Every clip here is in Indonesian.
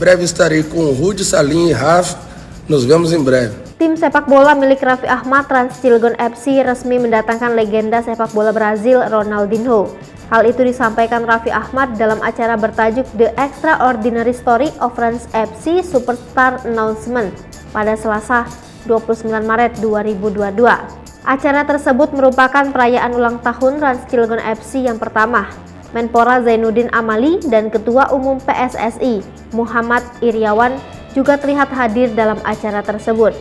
breve estarei com Rudy Salim e Raf. Nos vemos em breve. Tim sepak bola milik Raffi Ahmad Rans Cilegon FC resmi mendatangkan legenda sepak bola Brazil Ronaldinho. Hal itu disampaikan Raffi Ahmad dalam acara bertajuk The Extraordinary Story of Rans FC Superstar Announcement pada Selasa 29 Maret 2022. Acara tersebut merupakan perayaan ulang tahun Rans Cilegon FC yang pertama. Menpora Zainuddin Amali dan Ketua Umum PSSI Muhammad Iriawan juga terlihat hadir dalam acara tersebut.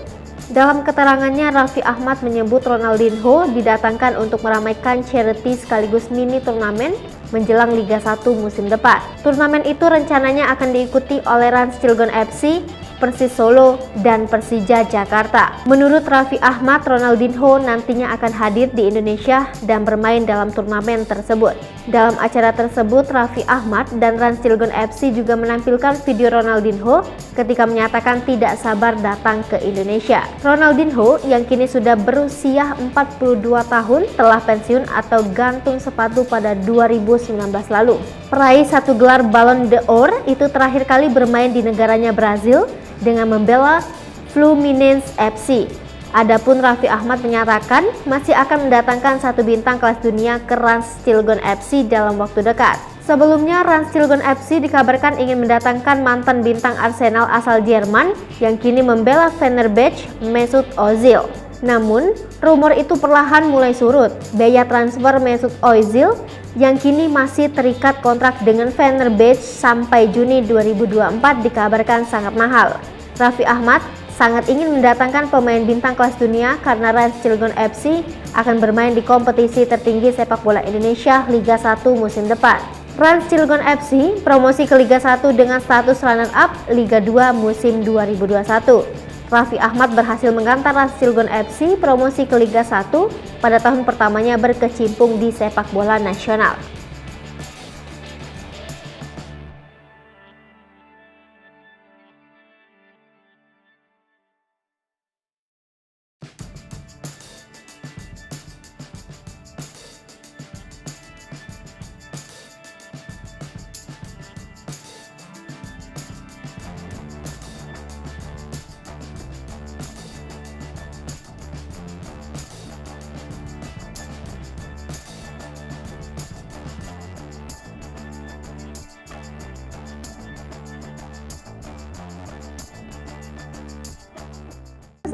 Dalam keterangannya, Raffi Ahmad menyebut Ronaldinho didatangkan untuk meramaikan charity sekaligus mini turnamen menjelang Liga 1 musim depan. Turnamen itu rencananya akan diikuti oleh Rans Cilegon FC, Persis Solo, dan Persija Jakarta. Menurut Raffi Ahmad, Ronaldinho nantinya akan hadir di Indonesia dan bermain dalam turnamen tersebut. Dalam acara tersebut, Raffi Ahmad dan Rans Cilegon FC juga menampilkan video Ronaldinho ketika menyatakan tidak sabar datang ke Indonesia. Ronaldinho yang kini sudah berusia 42 tahun telah pensiun atau gantung sepatu pada 2019 lalu. Peraih 1 gelar Ballon d'Or itu terakhir kali bermain di negaranya Brazil dengan membela Fluminense FC. Adapun Raffi Ahmad menyatakan masih akan mendatangkan 1 bintang kelas dunia ke Rans Cilegon FC dalam waktu dekat. Sebelumnya, Rans Cilegon FC dikabarkan ingin mendatangkan mantan bintang Arsenal asal Jerman yang kini membela Fenerbahce, Mesut Ozil. Namun, rumor itu perlahan mulai surut. Biaya transfer Mesut Ozil yang kini masih terikat kontrak dengan Fenerbahce sampai Juni 2024 dikabarkan sangat mahal. Raffi Ahmad sangat ingin mendatangkan pemain bintang kelas dunia karena Rans Cilegon FC akan bermain di kompetisi tertinggi sepak bola Indonesia Liga 1 musim depan. Rans Cilegon FC promosi ke Liga 1 dengan status runner-up Liga 2 musim 2021. Raffi Ahmad berhasil mengantar Rans Cilegon FC promosi ke Liga 1 pada tahun pertamanya berkecimpung di sepak bola nasional.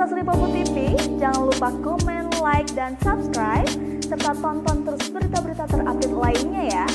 Sasri Popo TV, jangan lupa komen, like, dan subscribe, serta tonton terus berita-berita terupdate lainnya ya.